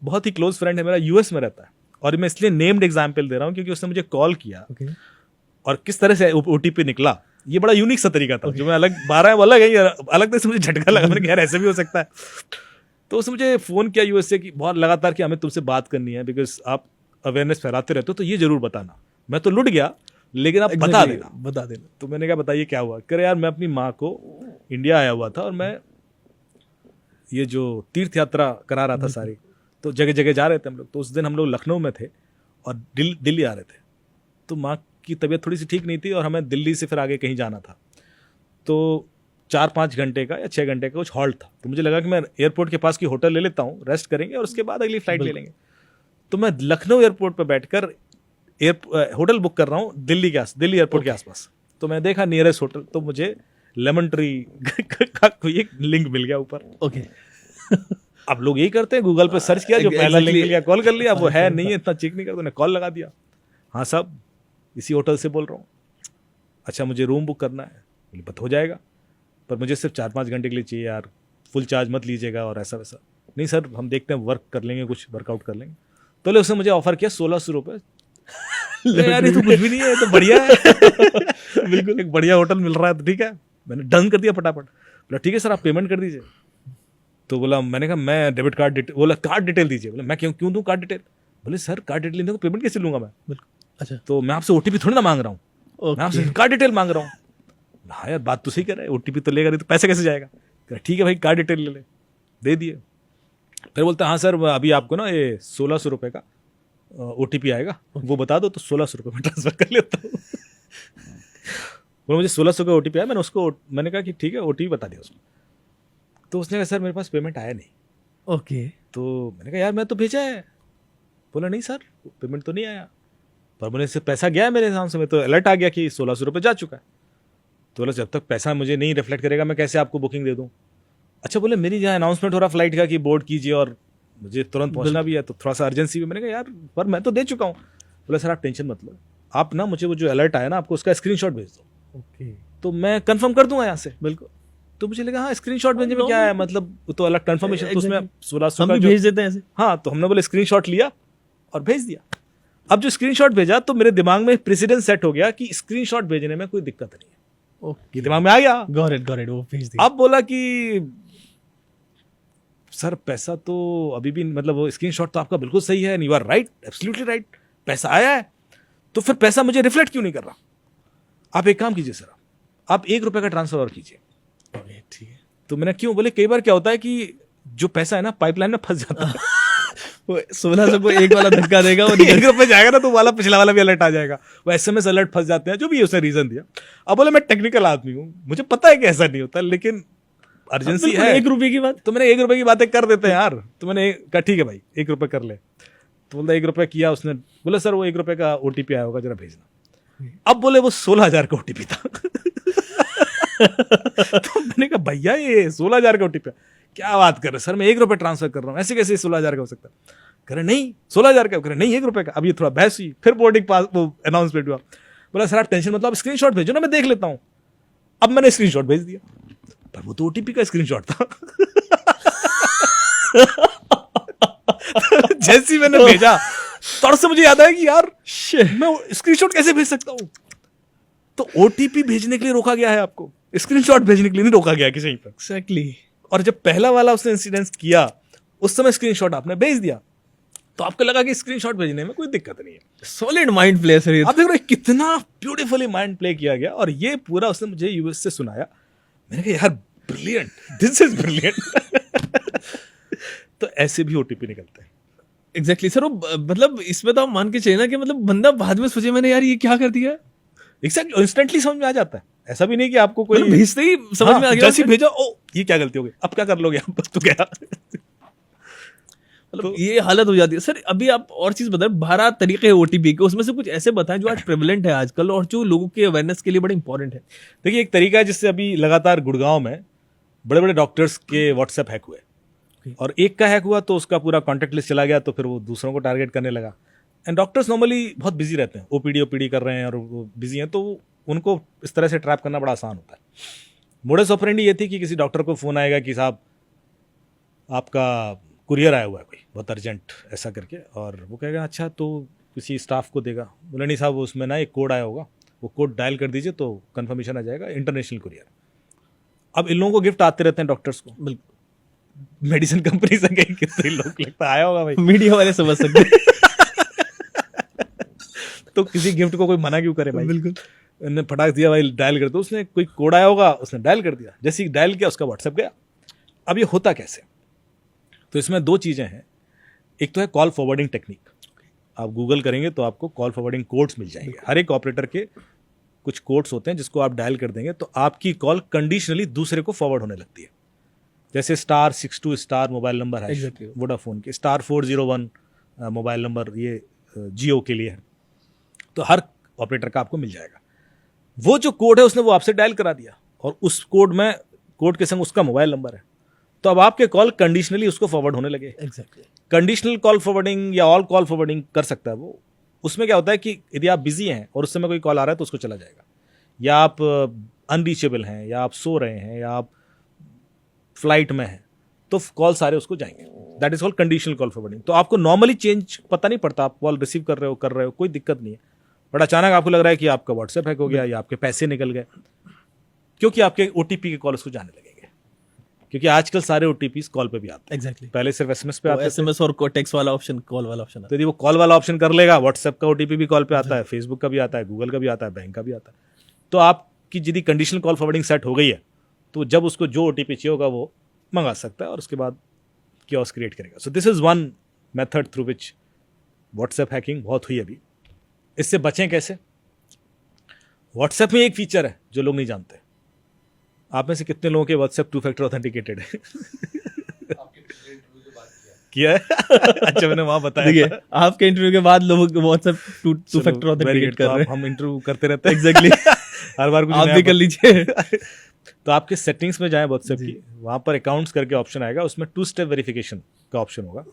बहुत ही close friend है मेरा, यूएस में रहता है, और मैं इसलिए नेम्ड एग्जाम्पल दे रहा हूँ क्योंकि उसने मुझे कॉल किया और किस तरह से ओटीपी निकला, ये बड़ा यूनिक सा तरीका था जो मैं अलग 12 वो अलग है, ये अलग तरह से मुझे झटका लगा, मैंने कहा यार ऐसे भी हो सकता है। तो उसने मुझे फ़ोन किया यूएस से कि बहुत लगातार कि हमें तुमसे बात करनी है बिकॉज आप अवेयरनेस फैलाते रहते हो, तो ये जरूर बताना। मैं तो लुट गया, लेकिन आप बता देना। तो मैंने कहा बताइए क्या हुआ। कह रहे यार मैं अपनी माँ को इंडिया आया हुआ था और मैं ये जो तीर्थ यात्रा करा रहा था सारी, तो जगह जगह जा रहे थे हम लोग। तो उस दिन हम लोग लखनऊ में थे और दिल्ली आ रहे थे, तो माँ की तबीयत थोड़ी सी ठीक नहीं थी और हमें दिल्ली से फिर आगे कहीं जाना था। तो 4-5 घंटे का या 6 घंटे का कुछ हॉल्ट था, तो मुझे लगा कि मैं एयरपोर्ट के पास की होटल ले लेता हूँ, रेस्ट करेंगे और उसके बाद अगली फ्लाइट ले लेंगे। तो मैं लखनऊ एयरपोर्ट पर बैठकर होटल बुक कर रहा हूँ दिल्ली एयरपोर्ट के आसपास। तो मैं देखा नियरेस्ट होटल, तो मुझे लेमन ट्री का कोई एक लिंक मिल गया ऊपर। अब लोग यही करते हैं, गूगल पे सर्च किया, जो पहला लिंक मिल गया कॉल कर लिया। वो है नहीं है, इतना चेक नहीं करता, उन्हें कॉल लगा दिया। हाँ साहब इसी होटल से बोल रहा हूँ। अच्छा मुझे रूम बुक करना है, बोले बत हो जाएगा, पर मुझे सिर्फ 4-5 घंटे के लिए चाहिए यार, फुल चार्ज मत लीजिएगा और ऐसा वैसा। नहीं सर हम देखते हैं वर्क कर लेंगे, कुछ वर्कआउट कर लेंगे। तो उसने मुझे ऑफर किया 1600 रुपये। यार ये तो कुछ भी नहीं है, ये तो बढ़िया है। बिल्कुल एक बढ़िया होटल मिल रहा है तो ठीक है। मैंने डन कर दिया फटाफट। बोला ठीक है सर आप पेमेंट कर दीजिए। तो बोला, मैंने कहा मैं डेबिट कार्ड डिटेल, बोला कार्ड डिटेल दीजिए। बोला मैं क्यों दूं कार्ड डिटेल। बोले सर कार्ड डिटेल नहीं तो पेमेंट कैसे लूंगा मैं। अच्छा तो मैं आपसे ओटीपी थोड़ी ना मांग रहा हूँ, मैं आपसे कार्ड डिटेल मांग रहा हूँ। हाँ यार बात तो सही कर रहा है, ओटीपी तो लेगा नहीं तो पैसे कैसे जाएगा। ठीक है भाई कार्ड डिटेल ले ले, दे दिए। फिर बोलते हाँ सर अभी आपको ना ये 1600 रुपये का ओटीपी आएगा, वो बता दो तो 1600 रुपये में ट्रांसफर कर लेता हूँ। बोला मुझे 1600 का ओटीपी आया। मैंने कहा कि ठीक है ओटीपी बता दिया उसमें। तो उसने कहा सर मेरे पास पेमेंट आया नहीं। तो मैंने कहा यार मैं तो भेजा है। बोला नहीं सर पेमेंट तो नहीं आया, पर मुझे से पैसा गया है मेरे हिसाब से, मैं तो अलर्ट आ गया कि 1600 रुपये जा चुका है। तो बोला जब तक पैसा मुझे नहीं रिफ्लेक्ट करेगा मैं कैसे आपको बुकिंग दे दूँ। अच्छा बोले मेरी जहाँ अनाउंसमेंट हो रहा फ्लाइट का कि बोर्ड कीजिए और मुझे तुरंत पहुंचना भी है, तो थोड़ा सा अर्जेंसी भी। मैंने कहा यार पर मैं तो दे चुका हूँ। बोला सर आप टेंशन मत लो, आप ना मुझे वो जो अलर्ट आया ना आपको उसका स्क्रीनशॉट भेज दो। तो मैं कंफर्म कर दूंगा यहाँ से। बिल्कुल। तो मुझे लगा हाँ स्क्रीनशॉट भेजने में क्या है, मतलब तो अलग कंफर्मेशन तो उसमें 1600 का भेज देते हैं ऐसे। हाँ तो हमने बोले स्क्रीनशॉट लिया और भेज दिया। अब जो स्क्रीनशॉट भेजा तो मेरे दिमाग में प्रेसिडेंट सेट हो गया कि स्क्रीनशॉट भेजने में कोई दिक्कत नहीं है। ये दिमाग में आ गया। गॉट इट वो भेज दिया। अब बोला कि सर पैसा तो अभी भी मतलब वो स्क्रीनशॉट तो आपका बिल्कुल सही है, you are right absolutely right, पैसा आया है, तो फिर पैसा मुझे रिफ्लेक्ट क्यों नहीं कर रहा। आप एक काम कीजिए सर आप 1 रुपये का ट्रांसफर और कीजिए। ठीक है। तो मैंने क्यों, बोले कई बार क्या होता है कि जो पैसा है ना पाइपलाइन में फंस जाता है। 1600 को एक वाला धक्का देगा, वो 1 रुपये जाएगा ना तो वाला पिछला वाला भी अलर्ट आ जाएगा, वो एसएमएस अलर्ट फंस जाते हैं, जो भी उसने रीजन दिया। अब बोले मैं टेक्निकल आदमी हूँ, मुझे पता है कि ऐसा नहीं होता, लेकिन अर्जेंसी है। 1 रुपये की बात, तो मैंने 1 रुपये की बातें कर देते हैं यार। तो मैंने कहा ठीक है भाई 1 रुपये कर ले। तो बोलता 1 रुपये किया उसने। बोला सर वो 1 रुपये का ओटीपी आया होगा जरा भेजना। अब बोले वो 16,000 का ओटीपी था। तो मैंने कहा भैया ये 16,000 का ओटीपी क्या बात कर रहे सर, मैं 1 रुपये ट्रांसफर कर रहा हूँ, ऐसे कैसे 16,000 का हो सकता है। कह रहे नहीं 16,000 का, कह रहे नहीं 1 रुपये का। अब ये थोड़ा बहस हुई, फिर बोर्डिंग पास वो अनाउंसमेंट हुआ। बोला सर आप टेंशन मतलब आप स्क्रीनशॉट भेजो ना मैं देख लेता हूँ। अब मैंने स्क्रीनशॉट भेज दिया, पर वो तो ओटीपी का स्क्रीनशॉट था। जैसे मैंने भेजा तौर से मुझे याद आया कि यार मैं स्क्रीनशॉट कैसे भेज सकता हूं। तो ओटीपी भेजने के लिए रोका गया है आपको, स्क्रीनशॉट भेजने के लिए नहीं रोका गया किसी पर। एग्जैक्टली। और जब पहला वाला उसने इंसिडेंस किया उस समय स्क्रीनशॉट आपने भेज दिया तो आपको लगा कि स्क्रीनशॉट भेजने में कोई दिक्कत नहीं है। Solid mind play sir. आप देख रहे कितना ब्यूटीफुली माइंड प्ले किया गया, और ये पूरा उसने मुझे यूएस से सुनाया। मैंने कहा यार ब्रिलियंट, दिस इज ब्रिलियंट। तो ऐसे भी ओटीपी निकलते हैं। Exactly sir. वो मतलब इसमें तो आप मान के चलिए ना कि मतलब बंदा बाद में सोचे मैंने यार ये क्या कर दिया। एग्जैक्टली इंस्टेंटली समझ में आ जाता है, ऐसा भी नहीं कि आपको कोई भेजते ही समझ में आ गया। जैसे भेजा ओ ये क्या गलती हो गई, अब क्या कर लोगे आप, तो क्या मतलब ये हालत हो जाती है सर। अभी आप और चीज बताएं, 12 तरीके हैं ओटीपी के, उसमें से कुछ ऐसे बताएं जो आज प्रेवलेंट है आजकल और जो लोगों के अवेयरनेस के लिए बड़े इंपॉर्टेंट है। देखिए एक तरीका है जिससे अभी लगातार गुड़गांव में बड़े बड़े डॉक्टर्स के व्हाट्सएप हैक हुए, और एक का हैक हुआ तो उसका पूरा कॉन्टैक्ट लिस्ट चला गया, तो फिर वो दूसरों को टारगेट करने लगा। एंड डॉक्टर्स नॉर्मली बहुत बिजी रहते हैं, ओपीडी कर रहे हैं और वो बिजी हैं, तो उनको इस तरह से ट्रैप करना बड़ा आसान होता है। मोडस ऑपरेंडी ये थी कि किसी डॉक्टर को फ़ोन आएगा कि साहब आपका कुरियर आया हुआ है कोई बहुत अर्जेंट ऐसा करके, और वो कहेगा अच्छा तो किसी स्टाफ को देगा, बोले नहीं साहब उसमें ना एक कोड आया होगा, वो कोड डायल कर दीजिए तो कंफर्मेशन आ जाएगा, इंटरनेशनल कुरियर। अब इन लोगों को गिफ्ट आते रहते हैं डॉक्टर्स को, बिल्कुल मेडिसिन कंपनी से कहीं कितने लोग लगता आया होगा भाई। मीडिया वाले समझ सकते हैं। तो किसी गिफ्ट को कोई मना क्यों करे भाई। बिल्कुल उन्होंने फटाक दिया भाई, डायल कर दो, उसने कोई कोड आया होगा, उसने डायल कर दिया, जैसे ही डायल किया उसका व्हाट्सएप गया। अब ये होता कैसे, तो इसमें दो चीज़ें हैं। एक तो है कॉल फॉरवर्डिंग टेक्निक, आप गूगल करेंगे तो आपको कॉल फॉरवर्डिंग कोड्स मिल जाएंगे। हर एक ऑपरेटर के कुछ कोड्स होते हैं जिसको आप डायल कर देंगे तो आपकी कॉल कंडीशनली दूसरे को फॉरवर्ड होने लगती है। जैसे *62* मोबाइल नंबर है Exactly. वोडाफोन के, *401 मोबाइल नंबर ये जियो के लिए है, तो हर ऑपरेटर का आपको मिल जाएगा। वो जो कोड है उसने वो आपसे डायल करा दिया, और उस कोड के संग उसका मोबाइल नंबर है, तो अब आपके कॉल कंडीशनली उसको फॉरवर्ड होने लगे। एग्जैक्टली कंडीशनल कॉल फॉरवर्डिंग या ऑल कॉल फॉरवर्डिंग कर सकता है वो। उसमें क्या होता है कि यदि आप बिजी हैं और उस समय कोई कॉल आ रहा है तो उसको चला जाएगा, या आप अनरीचेबल हैं, या आप सो रहे हैं, या आप फ्लाइट में हैं, तो कॉल सारे उसको जाएंगे। That is called conditional call forwarding. तो आपको नॉर्मली चेंज पता नहीं पड़ता, आप कॉल रिसीव कर रहे हो कोई दिक्कत नहीं है, बट अचानक आपको लग रहा है कि आपका व्हाट्सएप हैक हो गया या आपके पैसे निकल गए, क्योंकि आपके ओटीपी के कॉल उसको जाने लगेंगे। क्योंकि आजकल सारे ओटीपी कॉल पे भी आते हैं, एग्जैक्टली पहले सिर्फ एसएमएस पे आते थे। एसएमएस और टेक्स्ट वाला ऑप्शन, कॉल वाला ऑप्शन तो यदि वो कॉल वाला ऑप्शन कर लेगा, व्हाट्सएप का ओटीपी भी कॉल पे आता है, फेसबुक का भी आता है, गूगल का भी आता है, बैंक का भी आता है। तो आपकी यदि कंडीशनल कॉल फॉरवर्डिंग सेट हो गई है तो जब उसको जो ओटीपी चाहिए होगा वो मंगा सकता है और उसके बाद कियोस्क क्रिएट करेगा। So this is one method through which WhatsApp hacking बहुत हुई अभी। इससे बचें कैसे? व्हाट्सएप में एक फीचर है जो लोग नहीं जानते। आप में से कितने लोगों के व्हाट्सएप 2 फैक्टर ऑथेंटिकेटेड है? किया है? अच्छा, मैंने वहां बताया। देखिए आपके इंटरव्यू के बाद लोग व्हाट्सएप 2 फैक्टर ऑथेंटिकेट कर रहे हैं। हम इंटरव्यू करते रहते हैं एग्जैक्टली हर बार कुछ आप नया भी कर लीजिए। तो आपके सेटिंग्स में जाएं व्हाट्सएप की, वहां पर अकाउंट्स करके ऑप्शन आएगा, उसमें 2 स्टेप वेरिफिकेशन का ऑप्शन होगा।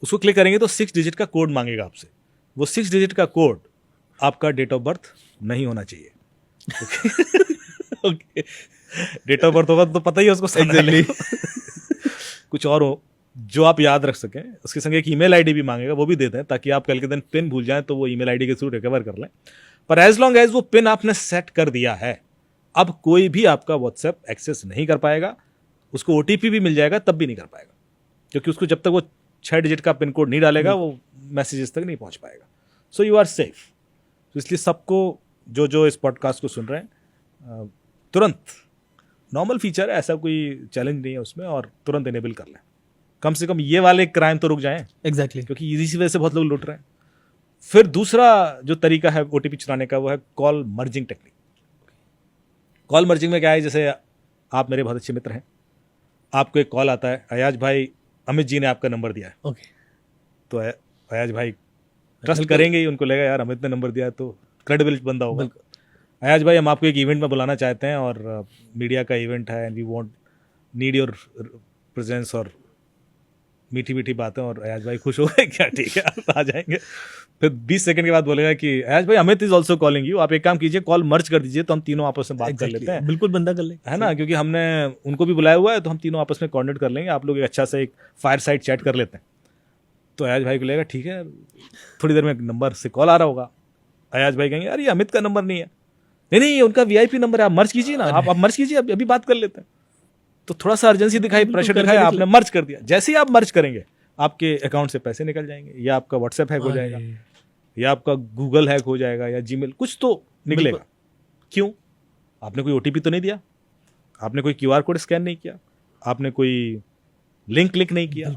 उसको क्लिक करेंगे तो 6 डिजिट का कोड मांगेगा आपसे। वो 6 डिजिट का कोड आपका डेट ऑफ बर्थ नहीं होना चाहिए। ओके डेट ऑफ बर्थ होगा तो पता ही है उसको। एग्जैक्टली कुछ और हो जो आप याद रख सकें। उसके संग एक ईमेल आईडी भी मांगेगा, वो भी दे दें ताकि आप कल के दिन पिन भूल जाएं तो वो ईमेल आईडी के थ्रू रिकवर कर लें। पर एज लॉन्ग एज वो पिन आपने सेट कर दिया है, अब कोई भी आपका व्हाट्सएप एक्सेस नहीं कर पाएगा। उसको ओटीपी भी मिल जाएगा तब भी नहीं कर पाएगा, क्योंकि उसको जब तक वो 6 डिजिट का पिन कोड नहीं डालेगा वो मैसेजेस तक नहीं पहुंच पाएगा। So you are safe. तो इसलिए सबको जो इस पॉडकास्ट को सुन रहे हैं, तुरंत नॉर्मल फीचर है, ऐसा कोई चैलेंज नहीं है उसमें, और तुरंत इनेबल कर लें। कम से कम ये वाले क्राइम तो रुक जाएं, एग्जैक्टली क्योंकि इसी वजह से बहुत लोग लुट रहे हैं। फिर दूसरा जो तरीका है ओटीपी चुराने का वो है call merging technique. Call merging में क्या है, जैसे आप मेरे बहुत अच्छे मित्र हैं, आपको एक कॉल आता है, अयाज भाई अमित जी ने आपका नंबर दिया है। ओके तो अयाज भाई ट्रस्ट करेंगे ही, उनको लगेगा यार अमित ने नंबर दिया है तो क्रेडिबल बंदा होगा। अयाज भाई हम आपको एक इवेंट में बुलाना चाहते हैं और मीडिया का इवेंट है, and we want need your presence, और मीठी मीठी बातें। और अयाज भाई खुश हो गए, क्या ठीक है आप आ जाएंगे। फिर 20 सेकंड के बाद बोलेगा कि अयाज भाई Amit is also calling you, आप एक काम कीजिए कॉल मर्ज कर दीजिए तो हम तीनों आपस में बात कर लेते हैं। बिल्कुल बंदा कर ले, है ना, क्योंकि हमने उनको भी बुलाया हुआ है तो हम तीनों आपस में कोऑर्डिनेट कर लेंगे, आप लोग एक अच्छा सा एक फायर साइड चैट कर लेते हैं। तो अयाज भाई को लगेगा ठीक है, थोड़ी देर में एक नंबर से कॉल आ रहा होगा। अयाज भाई कहेंगे अरे अमित का नंबर नहीं है, नहीं ये उनका वीआईपी नंबर है, आप मर्ज कीजिए ना, आप मर्ज कीजिए, अभी बात कर लेते हैं। तो थोड़ा सा अर्जेंसी दिखाई, प्रेशर दिखाया, आपने मर्ज कर दिया। जैसे ही आप मर्ज करेंगे आपके अकाउंट से पैसे निकल जाएंगे, या आपका व्हाट्सएप हैक हो जाएगा, या आपका गूगल हैक हो जाएगा, या जीमेल, कुछ तो निकलेगा। क्यों? आपने कोई ओटीपी तो नहीं दिया, आपने कोई क्यूआर कोड स्कैन नहीं किया, आपने कोई लिंक क्लिक नहीं किया।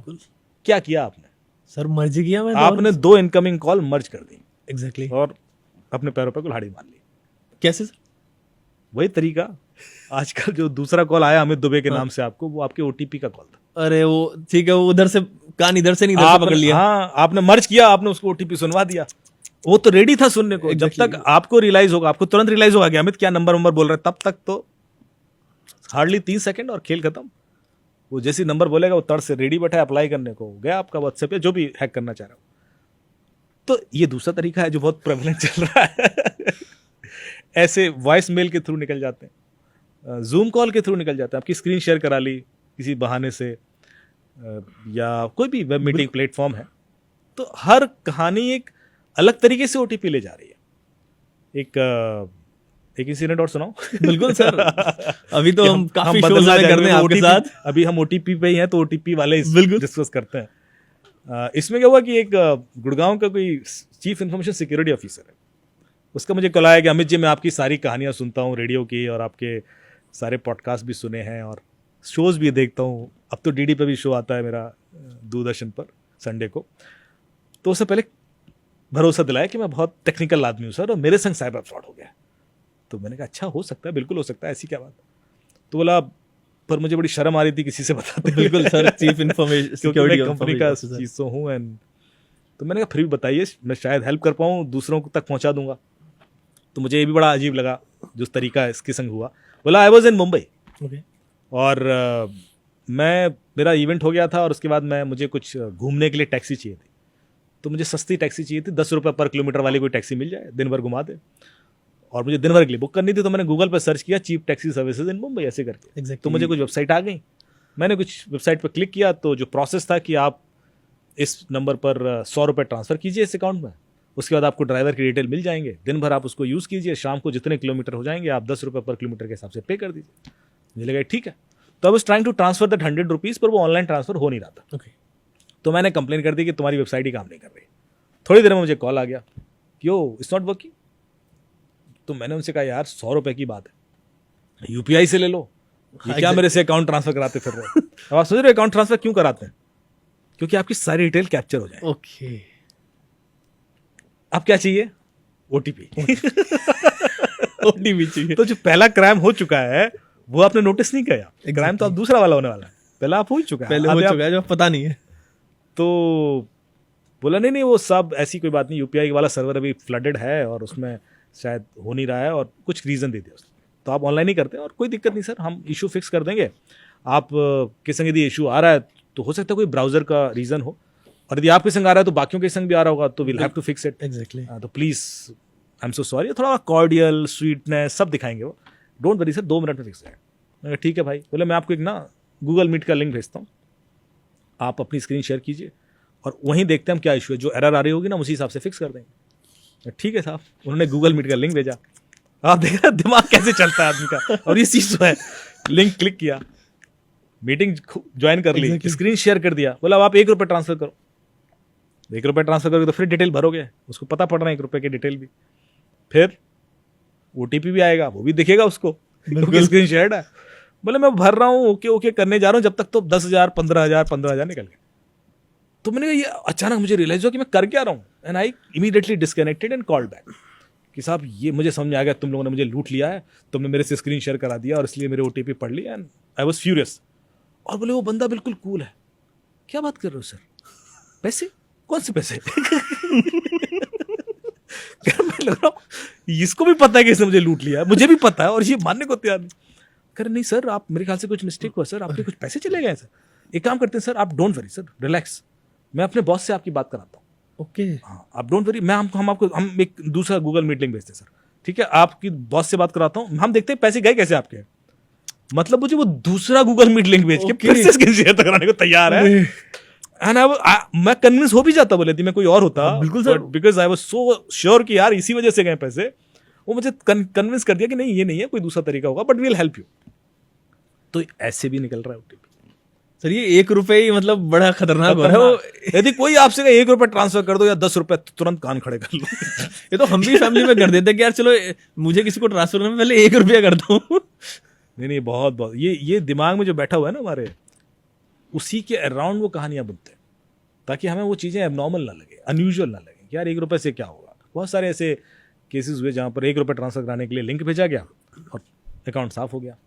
क्या किया आपने? सर मर्जी किया मैं, आपने 2 इनकमिंग कॉल मर्ज कर दी। एग्जैक्टली और अपने पैरों पर कुल्हाड़ी मार ली। कैसे सर? वही तरीका, आजकल जो दूसरा कॉल आया अमित दुबे के नाम से आपको, वो आपके ओटीपी का कॉल था। अरे वो ठीक है, वो उधर से कान इधर से नहीं, इधर से पकड़ लिया। हाँ, आपने मर्ज किया, आपने उसको ओटीपी सुनवा दिया, वो तो रेडी था सुनने को। जब तक आपको रियलाइज होगा, आपको तुरंत रियलाइज होगा कि अमित क्या नंबर बोल रहा है, तब तक तो हार्डली 3 सेकंड और खेल खत्म। वो जैसी नंबर बोलेगा वो तड़ से रेडी बैठा है अप्लाई करने को, गया आपका व्हाट्सएप, जो भी हैक करना चाह रहा हो। तो ये दूसरा तरीका है जो बहुत प्रेवलेंट चल रहा है। ऐसे वॉइस मेल के थ्रू निकल जाते हैं, जूम कॉल के थ्रू निकल जाते हैं, आपकी स्क्रीन शेयर करा ली किसी बहाने से, या कोई भी वेब मीटिंग प्लेटफॉर्म है, तो हर कहानी एक अलग तरीके से ओटीपी ले जा रही है। एक इंसिडेंट और सुनाओ। बिल्कुल सर, अभी तो हम काफी शोज बदलना कर रहे हैं आपके OTP साथ। अभी हम ओटीपी पे ही हैं, तो ओटीपी वाले बिल्कुल डिस्कस करते हैं। इसमें क्या हुआ कि एक गुड़गांव का कोई चीफ इंफॉर्मेशन सिक्योरिटी ऑफिसर है, उसका मुझे कॉल आया कि अमित जी मैं आपकी सारी कहानियां सुनता हूँ रेडियो की, और आपके सारे पॉडकास्ट भी सुने हैं और शोज भी देखता हूँ। अब तो डीडी पे भी शो आता है मेरा, दूरदर्शन पर संडे को। तो उससे पहले भरोसा दिलाया कि मैं बहुत टेक्निकल आदमी हूँ सर, और मेरे संग साइबर फ्रॉड हो गया। तो मैंने कहा अच्छा, हो सकता है, बिल्कुल हो सकता है, ऐसी क्या बात। तो बोला पर मुझे बड़ी शर्म आ रही थी किसी से बताते। बिल्कुल sir, chief information security company का चीज तो हूँ। एंड तो मैंने कहा फिर भी बताइए, मैं शायद हेल्प कर पाऊँ, दूसरों तक पहुँचा दूंगा। तो मुझे ये भी बड़ा अजीब लगा जो तरीका इसके संग हुआ। बोला आई वॉज इन मुंबई, और मेरा इवेंट हो गया था, और उसके बाद मुझे कुछ घूमने के लिए टैक्सी चाहिए थी। तो मुझे सस्ती टैक्सी चाहिए थी, 10 रुपये पर किलोमीटर वाली कोई टैक्सी मिल जाए, दिन भर घुमा दे, और मुझे दिन भर के लिए बुक करनी थी। तो मैंने गूगल पर सर्च किया cheap taxi services in Mumbai ऐसे करके। Exactly. तो मुझे कुछ वेबसाइट आ गई, मैंने कुछ वेबसाइट पर क्लिक किया। तो जो प्रोसेस था कि आप इस नंबर पर 100 रुपये ट्रांसफ़र कीजिए इस अकाउंट में, उसके बाद आपको ड्राइवर की डिटेल मिल जाएंगे, दिन भर आप उसको यूज़ कीजिए, शाम को जितने किलोमीटर हो जाएंगे आप 10 रुपये पर किलोमीटर के हिसाब से पे कर दीजिए। मुझे लगा ठीक है। तो I was trying to transfer that 100 rupees, पर वो ऑनलाइन ट्रांसफर हो नहीं रहा था। तो मैंने कंप्लेन कर दी कि तुम्हारी वेबसाइट ही काम नहीं कर रही। थोड़ी देर में मुझे कॉल आ गया कि यो इट्स नॉट वर्किंग। तो मैंने उनसे कहा यार 100 रुपये की बात है, यूपीआई से ले लो, ये क्या मेरे से अकाउंट ट्रांसफर कराते फिर रहे हो? अब आप सोच रहे हो अकाउंट ट्रांसफर क्यों कराते हैं? क्योंकि आपकी सारी डिटेल कैप्चर हो जाए। ओके, अब क्या चाहिए? ओटीपी। ओटीपी चाहिए। तो जो पहला क्राइम हो चुका है वो आपने नोटिस नहीं किया। क्राइम तो अब दूसरा वाला होने वाला है, पहला आप हो ही चुका है, पहले हो चुका है जो पता नहीं है। तो बोला नहीं वो सब ऐसी कोई बात नहीं, यूपीआई वाला सर्वर अभी फ्लडेड है और उसमें शायद हो नहीं रहा है, और कुछ रीज़न दे दिया उसने। तो आप ऑनलाइन ही करते हैं और कोई दिक्कत नहीं सर, हम इशू फिक्स कर देंगे। आप के संग यदि इशू आ रहा है तो हो सकता है कोई ब्राउजर का रीज़न हो, और यदि आपके संग आ रहा है तो बाकियों के संग भी आ रहा होगा, तो will have to fix it. Exactly. तो please I am so sorry, थोड़ा कॉर्डियल स्वीटनेस सब दिखाएंगे वो, डोंट वरी सर, 2 मिनट में फिक्स है। मैंने कहा ठीक है भाई। बोले मैं आपको एक ना गूगल मीट का लिंक भेजता हूँ, आप अपनी स्क्रीन शेयर कीजिए और वहीं देखते हैं हम क्या इशू है, जो एरर आ रही होगी ना उसी हिसाब से फिक्स कर देंगे। ठीक है साहब। उन्होंने गूगल मीट का लिंक भेजा। आप देख रहे दिमाग कैसे चलता है आदमी का, और ये चीज़ तो है। लिंक क्लिक किया, मीटिंग ज्वाइन कर ली, स्क्रीन शेयर कर दिया। बोला अब आप 1 रुपये ट्रांसफर करो। 1 रुपये ट्रांसफर करोगे तो फिर डिटेल भरोगे, उसको पता पड़ रहा है 1 रुपये की डिटेल भी, फिर ओटीपी भी आएगा, वो भी दिखेगा उसको, क्योंकि स्क्रीन शेयर है। बोले मैं भर रहा हूँ, ओके ओके करने जा रहा हूँ, जब तक तो 10,000 15,000 निकल गए। तो मैंने कहा ये अचानक मुझे रियलाइज हुआ कि मैं कर क्या रहा हूँ, and I immediately disconnected and called back कि साहब ये मुझे समझ में आ गया, तुम लोगों ने मुझे लूट लिया है, तुमने मेरे से स्क्रीन शेयर करा दिया और इसलिए मेरे ओटीपी पढ़ लिया, एंड आई वाज फ्यूरियस। और बोले वो बंदा बिल्कुल कूल है, क्या बात कर रहे हो सर, पैसे? कौन से पैसे? मैं लग रहा हूँ इसको भी पता है कि इसने मुझे लूट लिया है, मुझे भी पता है, और ये मानने को तैयार नहीं। कर नहीं सर, आप मेरे ख्याल से कुछ मिस्टेक हुआ सर, आपके कुछ पैसे चले गए सर। एक काम करते हैं सर, आप डोंट वरी सर, रिलैक्स, मैं अपने बॉस से आपकी बात कराता हूँ। ओके हाँ आप डोंट वरी, मैं हम एक दूसरा गूगल मीट लिंक भेजते हैं सर, ठीक है, आपकी बॉस से बात कराता हूँ, हम देखते हैं पैसे गए कैसे आपके। मतलब मुझे वो दूसरा गूगल मीट लिंक भेज के फिर से स्क्रीन शेयर कराने को तैयार है। एंड मैं कन्विंस हो भी जाता, बोले थी मैं कोई और होता, बिल्कुल sir, because I was so sure कि यार इसी वजह से गए पैसे। वो मुझे कन्विंस कर दिया कि नहीं ये नहीं है, कोई दूसरा तरीका होगा, but we will help you. तो ऐसे भी निकल रहा है ओटीपी सर। ये 1 रुपए ही मतलब बड़ा खतरनाक हो रहा है वो। यदि कोई आपसे 1 रुपये ट्रांसफर कर दो या 10 रुपये, तो तुरंत कान खड़े कर लो। ये तो हम भी फैमिली में कर देते हैं कि यार चलो मुझे किसी को ट्रांसफर करना, पहले 1 रुपया करता हूँ। नहीं बहुत बहुत ये दिमाग में जो बैठा हुआ है ना हमारे, उसी के अराउंड वो कहानियां बुनते हैं, ताकि हमें वो चीज़ें एबनॉर्मल ना लगे, अनयूजुअल ना लगे कि यार 1 रुपये से क्या होगा। बहुत सारे ऐसे केसेस हुए जहाँ पर 1 रुपये ट्रांसफर कराने के लिए लिंक भेजा गया और अकाउंट साफ हो गया।